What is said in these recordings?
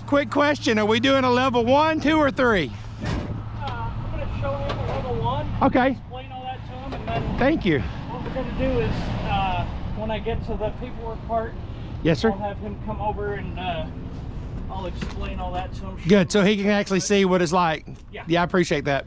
quick question. Are we doing a level 1, 2, or 3? I'm going to show him a level 1. Okay. Explain all that to him, and then Thank you. what we're going to do is when I get to the paperwork part, Yes, sir. I'll have him come over and I'll explain all that to him. Good, so he can actually see what it's like. Yeah. I appreciate that.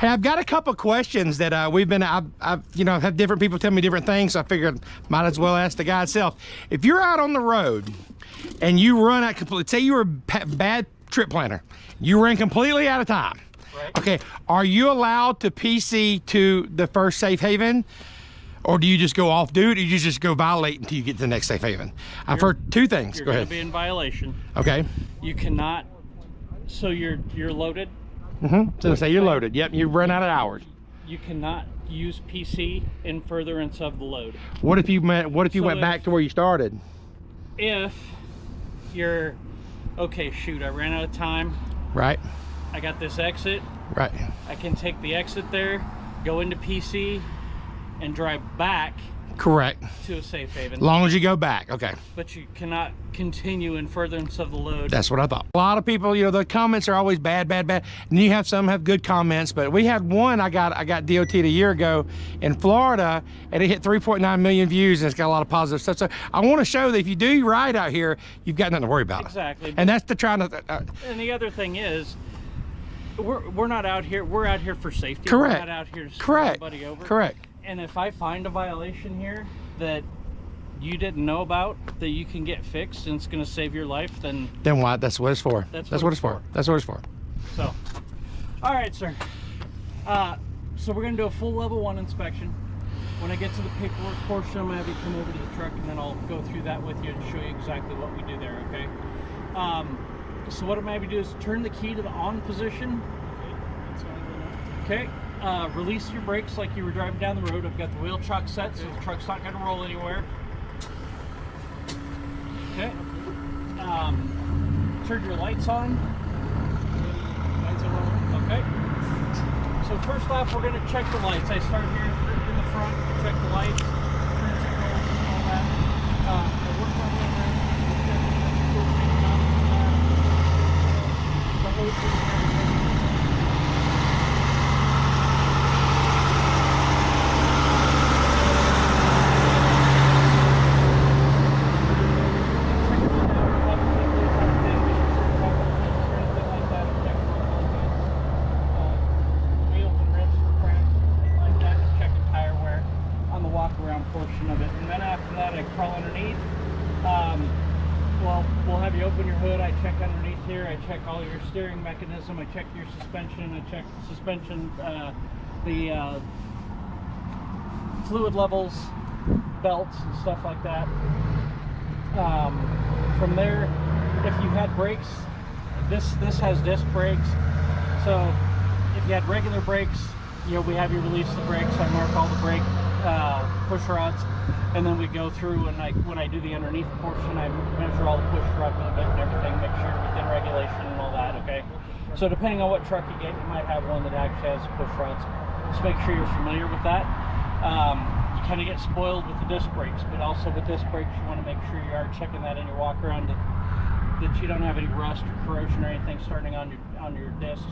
Hey, I've got a couple questions that I've had different people tell me different things, so I figured might as well ask the guy itself. If you're out on the road and you run out completely, say you were a bad trip planner, you ran completely out of time. Right. Okay, are you allowed to PC to the first safe haven? Or do you just go off duty, or you just go violate until you get to the next safe haven? I've heard two things. You're Go going ahead. to be in violation. Okay. You cannot, so you're loaded. So say you're loaded. Yep, you run out of hours. You cannot use PC in furtherance of the load. What if you went back to where you started? If you're, okay, shoot, I ran out of time. Right. I got this exit. Right. I can take the exit there, go into PC, and drive back Correct. to a safe haven. As long as you go back. Okay. But you cannot continue in furtherance of the load. That's what I thought. A lot of people, the comments are always bad. And you have some have good comments, but we had one I got DOT'd a year ago in Florida, and it hit 3.9 million views, and it's got a lot of positive stuff. So I want to show that if you do right out here, you've got nothing to worry about. Exactly. And that's the trying to. And the other thing is, we're not out here. We're out here for safety. Correct. We're not out here to screw everybody over. Correct. And if I find a violation here that you didn't know about, that you can get fixed and it's going to save your life, then what? That's what it's for. That's what it's for. That's what it's for. So, all right, sir. So we're going to do a full level 1 inspection. When I get to the paperwork portion, I'm going to have you come over to the truck, and then I'll go through that with you and show you exactly what we do there. Okay. So what I'm going to have you do is turn the key to the on position. Okay. Release your brakes like you were driving down the road. I've got the wheel chuck set, so the truck's not going to roll anywhere. Okay. Turn your lights on. Lights are on. Okay. So first off, we're going to check the lights. I start here in the front, check the lights, turn signals, all that. I work my way around, the hoses and everything. Portion of it, and then after that I crawl underneath. Well, we'll have you open your hood. I check underneath here. I check all your steering mechanism. I check your suspension. I check the suspension, the fluid levels, belts, and stuff like that. From there, if you had brakes, this has disc brakes. So if you had regular brakes, we have you release the brakes. I mark all the brake push rods, and then we go through, and when I do the underneath portion, I measure all the push rod movement and everything, make sure you're within regulation and all that. Okay, so depending on what truck you get, you might have one that actually has push rods. Just make sure you're familiar with that. You kind of get spoiled with the disc brakes, but also with disc brakes, you want to make sure you are checking that in your walk around, that you don't have any rust or corrosion or anything starting on your discs.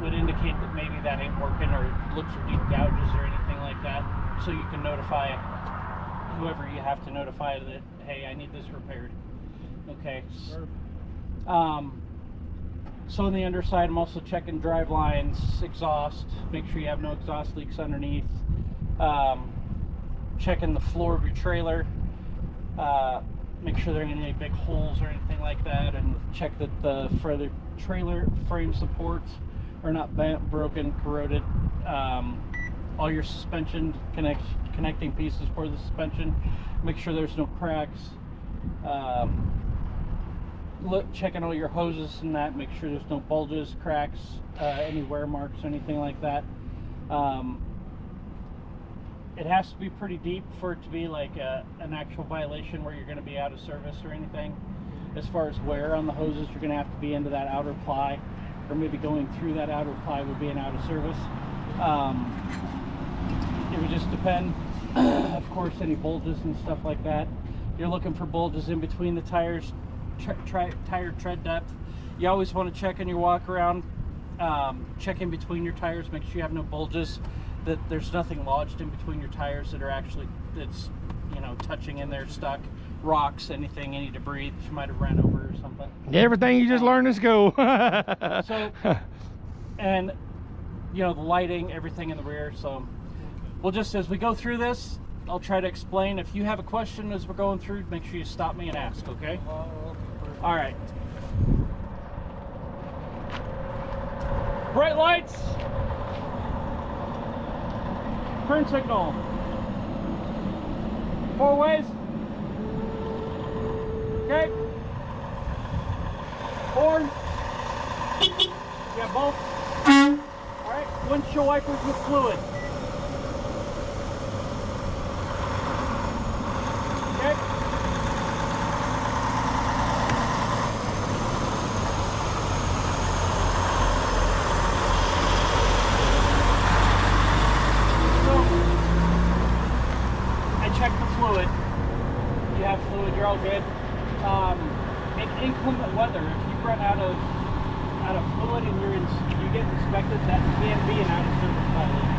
Would indicate that maybe that ain't working, or looks or deep gouges or anything like that, so you can notify whoever you have to notify that, hey, I need this repaired. Okay. So on the underside, I'm also checking drive lines, exhaust, make sure you have no exhaust leaks underneath. Checking the floor of your trailer, make sure there ain't any big holes or anything like that, and check that the further trailer frame supports are not bent, broken, corroded. All your suspension connecting pieces for the suspension, make sure there's no cracks. Checking all your hoses and that, make sure there's no bulges, cracks, any wear marks, anything like that. It has to be pretty deep for it to be like an actual violation where you're going to be out of service or anything. As far as wear on the hoses, you're going to have to be into that outer ply, or maybe going through that outer ply would be an out of service. It would just depend. Of course, any bulges and stuff like that. You're looking for bulges in between the tires. tire tread depth. You always want to check on your walk around, check in between your tires, make sure you have no bulges, that there's nothing lodged in between your tires that are actually, that's, you know, touching in there, stuck, rocks, anything, any debris that you might have ran over or something. Everything you just learned in school. So, and you know, the lighting, everything in the rear. So we'll just, as we go through this, I'll try to explain. If you have a question as we're going through, make sure you stop me and ask, okay? All right. Bright lights. Turn signal. 4 ways. Okay. Horn. You have both. All right. Windshield wipers with fluid. Okay. So, I checked the fluid. You have fluid. You're all good. In inclement weather, if you run out of fluid and you get inspected, that can be an out of service violation.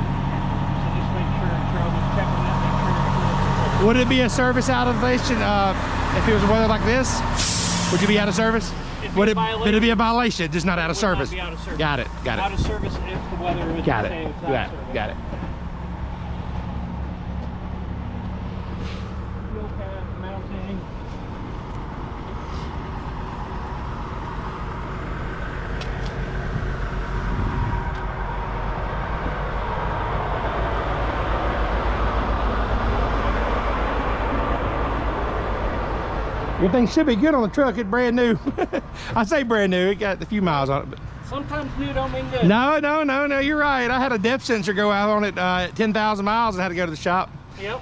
So just make sure you're always checking that. Make sure your fluid is Would it be a service out of violation if it was weather like this? Would you be out of service? Would it be a violation, just not out of service? Not be out of service. Got it. Got it. Out of service if the weather is Got okay, it. it's out of service. Got it. Fuel cap mounting. Everything should be good on the truck. It's brand new. I say brand new. It got a few miles on it. But Sometimes new don't mean good. no, you're right. I had a depth sensor go out on it at 10,000 miles and had to go to the shop. Yep.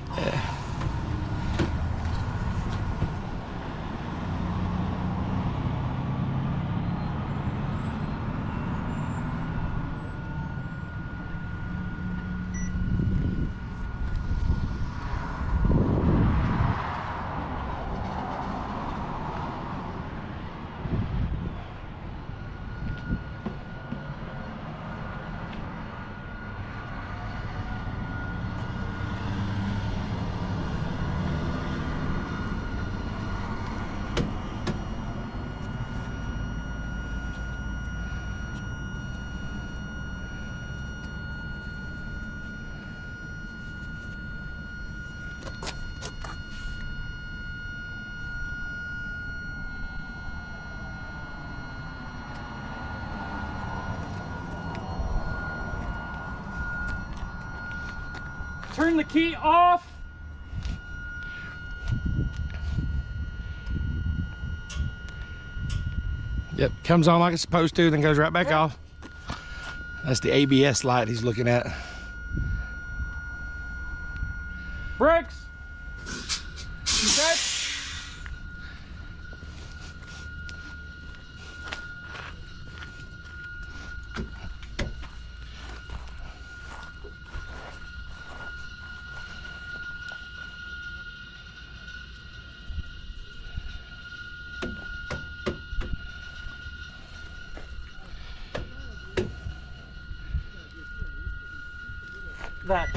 Turn the key off. Yep, comes on like it's supposed to, then goes right back off. That's the ABS light he's looking at. Brakes. Okay. That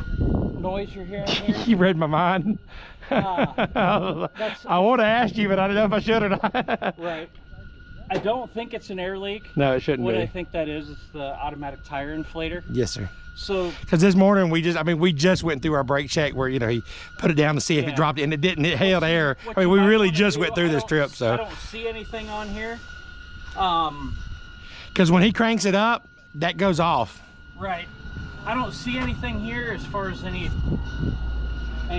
noise you're hearing here. You read my mind. I want to ask you, but I don't know if I should or not. Right. I don't think it's an air leak. No, it shouldn't What be. I think that is the automatic tire inflator. Yes, sir. So, Because this morning we just went through our brake check where, you know, he put it down to see if Yeah. it dropped and it didn't. It held air. what I mean, you we might really wanna just do- went through this trip, I so. don't see anything on here. Because when he cranks it up, that goes off. Right. I don't see anything here as far as any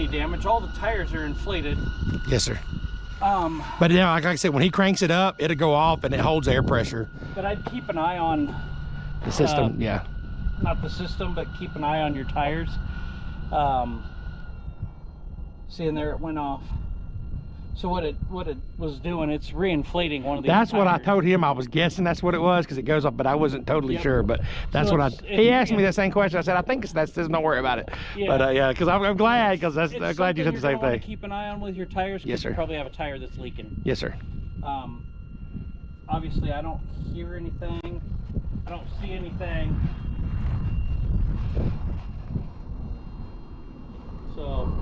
damage. All the tires are inflated. Yes, sir. But But yeah, like I said, when he cranks it up, it'll go off and it holds air pressure. I'd keep an eye on, The system, yeah. not the system, but keep an eye on your tires. Seeing there it went off. So what it was doing, it's reinflating one of these That's what I tires. told him. I was guessing that's what it was because it goes up, but I wasn't totally Yep. sure. But that's So what it's- he asked me it's- that same question. I said, I think it's that. Don't worry about it. Yeah. But yeah, because I'm glad because I'm glad you said the same You're gonna wanna thing. keep an eye on with your tires. 'Cause Yes, sir. You probably have a tire that's leaking. Yes, sir. obviously I don't hear anything. I don't see anything. So.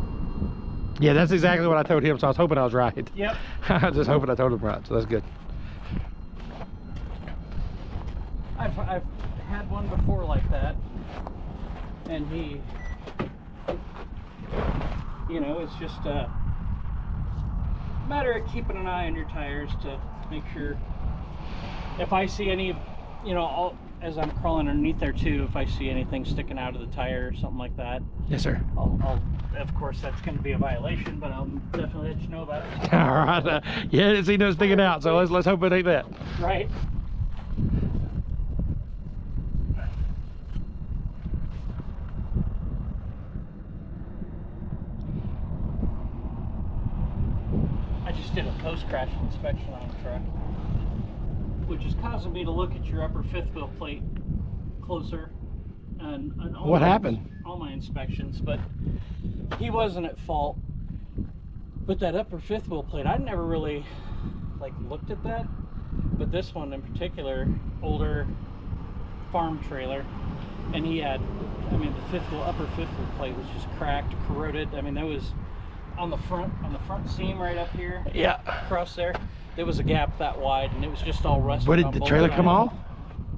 Yeah, that's exactly what I told him, so I was hoping I was right. Yep. I was just hoping I told him right, so that's good. I've had one before like that, and he, you know, it's just a matter of keeping an eye on your tires to make sure. If I see any, you know, as I'm crawling underneath there too, if I see anything sticking out of the tire or something like that, Yes, sir. I'll of course that's going to be a violation, but I'll definitely let you know about it. All right. Yeah, I didn't see no sticking out, so let's hope it ain't that. Right. I just did a post-crash inspection on the truck, which is causing me to look at your upper fifth wheel plate closer. And all What happened? All my inspections, but he wasn't at fault. But that upper fifth wheel plate, I'd never really like looked at that. But this one in particular, older farm trailer, and he had, I mean, the upper fifth wheel plate was just cracked, corroded. I mean, that was on the front seam right up here. Yeah. Across there, there was a gap that wide, and it was just all rusted. What did on the both trailer sides. come off?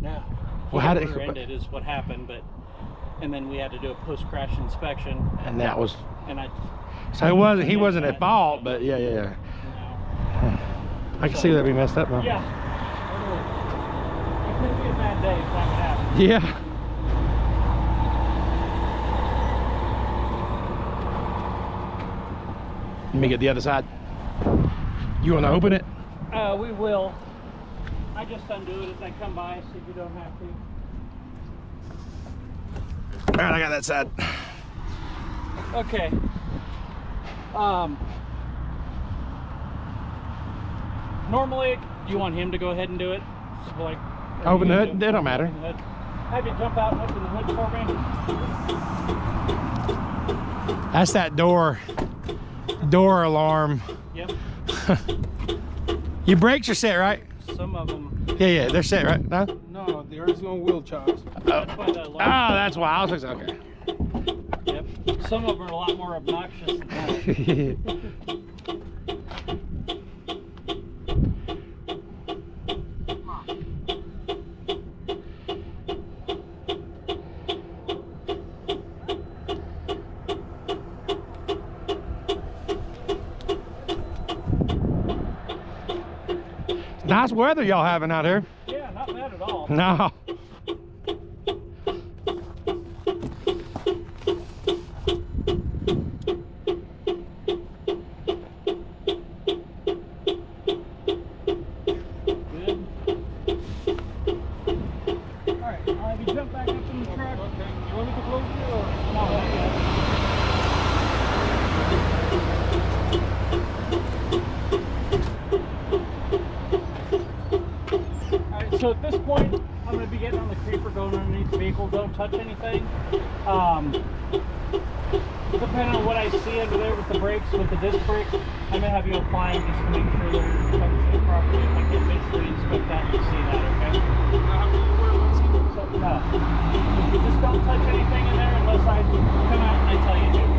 No. Well, how did it? Rear-ended is what happened, and then we had to do a post-crash inspection. And that was. And So he wasn't at fault, but yeah. No. I can see that be messed up now. Yeah. It could be a bad day if that would happen. Yeah. Let me get the other side. You want to open it? We will. I just undo it as I come by, so you don't have to. All right, I got that side. Okay. Normally, do you want him to go ahead and do it? So like, Open the hood? It don't matter. Have you jump out and open the hood for me? That's that door alarm. Yep. Your brakes are set, right? Some of them. Yeah, they're set, right? No? No, there's no wheel charge. That's why the Oh, alarm. that's why. I was like, okay. Yep. Some of them are a lot more obnoxious than that. Nice weather y'all having out here. Yeah, not bad at all. No. Good. Alright, I'll have you jump back up in the truck. Okay, you want me to close it or? No, not yet. Alright, so at this point, I'm going to be getting on the creeper going underneath the vehicle. Don't touch anything. Depending on what I see under there with the brakes, with the disc brakes, I may have you apply them just to make sure they're functioning properly. If I can visually inspect that, you see that, okay? So, no. Just don't touch anything in there unless I come out and I tell you to.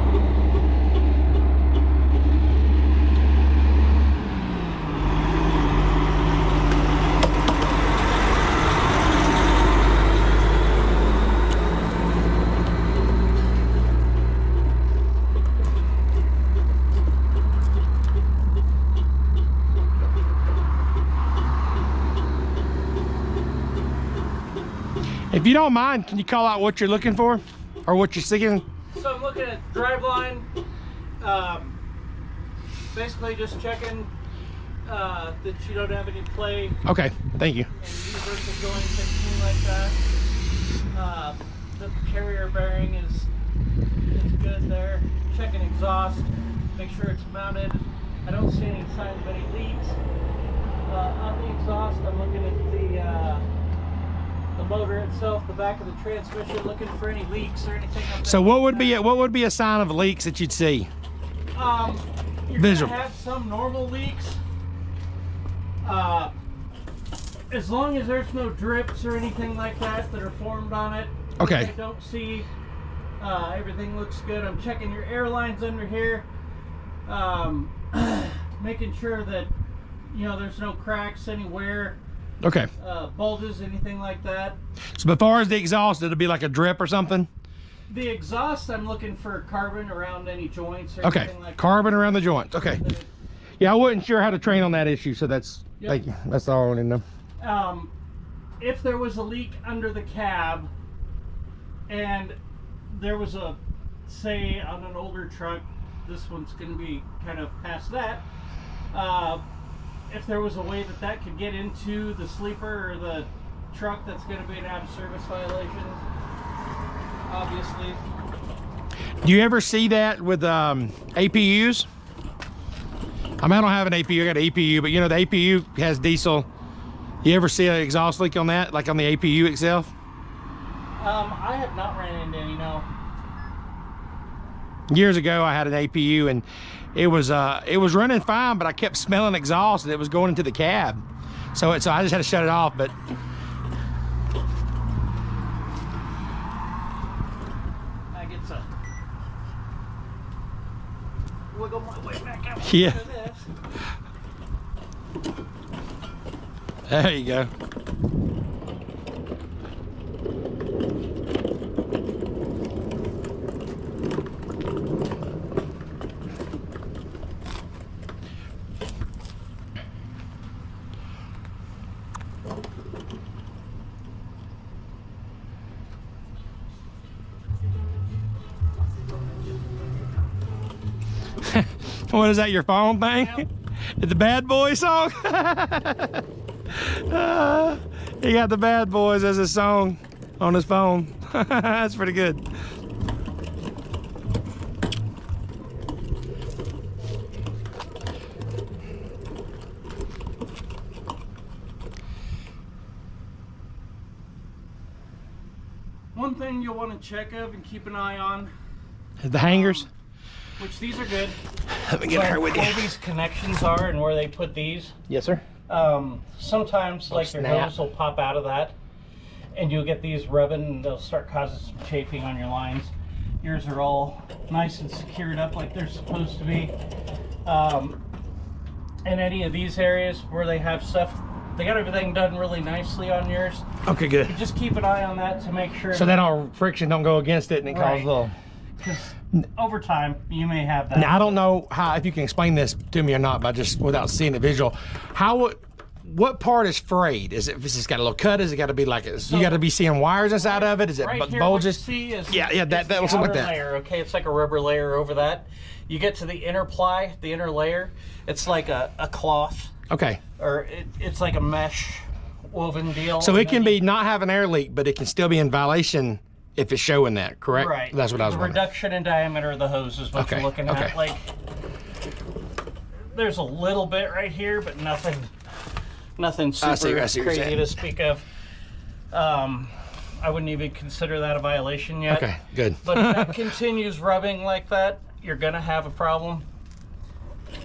If you don't mind, can you call out what you're looking for or what you're seeking? So I'm looking at driveline, basically just checking that you don't have any play Okay, thank you. and universal joints, anything like that. The carrier bearing is good there. Checking exhaust, make sure it's mounted. I don't see any signs of any leaks. On the exhaust, I'm looking at the motor itself, the back of the transmission, looking for any leaks or anything like that. So what would be a sign of leaks that you'd see? You're Visual. gonna have some normal leaks. as long as there's no drips or anything like that that are formed on it. Okay. I don't see. Everything looks good. I'm checking your air lines under here, making sure that there's no cracks anywhere, Okay. bulges, anything like that. So as far as the exhaust, it'll be like a drip or something? The exhaust, I'm looking for carbon around any joints or Okay. anything like Carbon around the joints. Okay. that. Yeah, I wasn't sure how to train on that issue, so that's Yep. thank you. That's all I wanted to know. If there was a leak under the cab and there was a, say on an older truck, this one's going to be kind of past that, if there was a way that could get into the sleeper or the truck, that's going to be an out of service violation, obviously. Do you ever see that with APUs? I mean, I don't have an APU, I got an APU, but the APU has diesel. You ever see an exhaust leak on that, like on the APU itself? I have not ran into any, no. Years ago, I had an APU and it was running fine, but I kept smelling exhaust and it was going into the cab. So I just had to shut it off, but. I get to wiggle my way back out. Yeah. Into this. There you go. What is that, your phone thing? Yep. The Bad Boy song? He got the Bad Boys as his song on his phone. That's pretty good. One thing you'll want to check of and keep an eye on, The hangers. which these are good, Let me get her with you. where these connections are and where they put these. Yes, sir. Sometimes like your snap. hose will pop out of that and you'll get these rubbing and they'll start causing some chafing on your lines. Yours are all nice and secured up like they're supposed to be. In any of these areas where they have stuff, they got everything done really nicely on yours. Okay, good. Just keep an eye on that to make sure So that all friction don't go against it and it causes Right. a little. because over time you may have that. Now, I don't know how, if you can explain this to me or not, but just without seeing the visual, what part is frayed? Is it just got a little cut? Is it got to be like you got to be seeing wires inside of it? Is it Right here, bulges? what you see is Yeah, that the looks like outer that. layer, okay, it's like a rubber layer over that. You get to the inner ply, the inner layer, it's like a cloth, Okay, or it's like a mesh woven deal. so and it can then be not have an air leak, but it can still be in violation if it's showing that, correct? right. That's what I was The wondering. reduction in diameter of the hose is what Okay, you're looking okay. at. Like, there's a little bit right here, but nothing super I see what you're crazy saying. to speak of. I wouldn't even consider that a violation yet. Okay, good. But if that continues rubbing like that, you're gonna have a problem.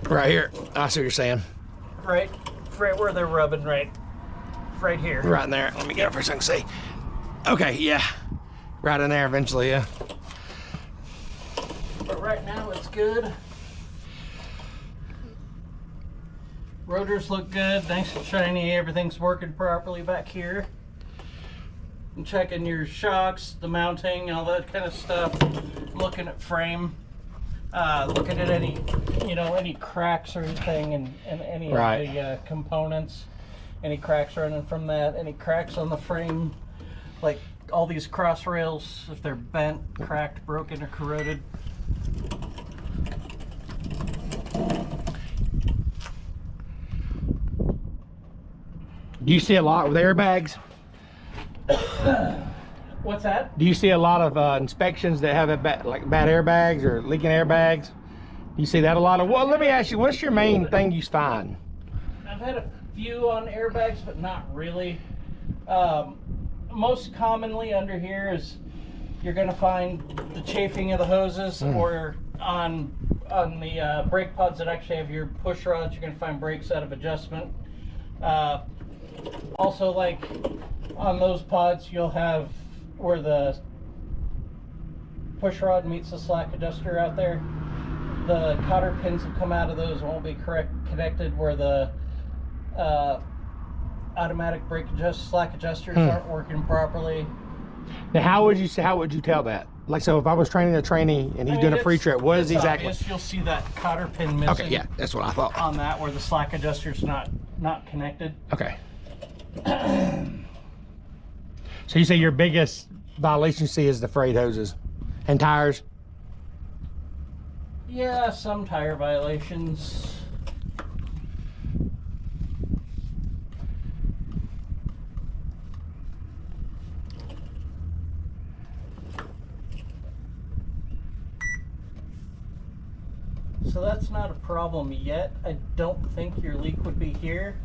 Right here. I see what you're saying. Right where they're rubbing, right here. Right in there. Let me get up here so I can see. Okay, yeah. Right in there eventually, yeah. But right now it's good. Rotors look good, nice and shiny. Everything's working properly back here. I'm checking your shocks, the mounting, all that kind of stuff. Looking at frame. Looking at any cracks or anything in any Right. of the components. Any cracks running from that, any cracks on the frame, like all these cross rails, if they're bent, cracked, broken, or corroded. Do you see a lot with airbags? What's that? Do you see a lot of inspections that have like bad airbags or leaking airbags? Do you see that a lot of? Well, let me ask you, what's your main thing you find? I've had a few on airbags, but not really. Most commonly under here is you're going to find the chafing of the hoses, or on the brake pods that actually have your push rods, you're going to find brakes out of adjustment. Also, like on those pods, you'll have where the push rod meets the slack adjuster out there. The cotter pins that come out of those won't be connected where the automatic brake slack adjusters aren't working properly. Now, how would you tell that? Like, so if I was training a trainee and he's doing a pre-trip, what is exactly? Obvious. You'll see that cotter pin missing. Okay, yeah, that's what I thought. On that, where the slack adjuster's not connected. Okay. So you say your biggest violation you see is the frayed hoses and tires? Yeah, some tire violations. So that's not a problem yet. I don't think your leak would be here.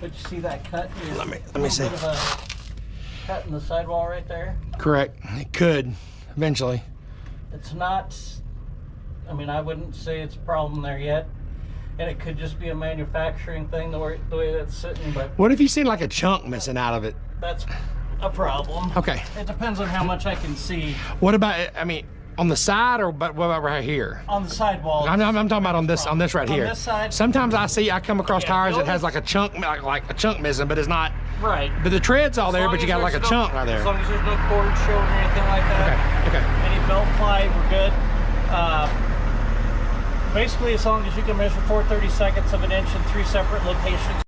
But you see that cut? Let me see. Bit of a cut in the sidewall right there. Correct. It could eventually. It's not. I mean, I wouldn't say it's a problem there yet, and it could just be a manufacturing thing the way that's sitting. But What if you seen like a chunk missing out of it? that's a problem. Okay. It depends on how much I can see What about, I mean, on the side, or but what about right here? on the sidewall. I'm talking about on this right here. On this side? Sometimes I come across Yeah, tires that the has like a chunk, like a chunk missing, but it's not. Right. But the tread's all As there, long but you as got like a there's no- chunk right As there. long as there's no cord showing or anything like that. Okay. Okay. Any belt ply, we're good. Basically, as long as you can measure 4/32 of an inch in 3 separate locations.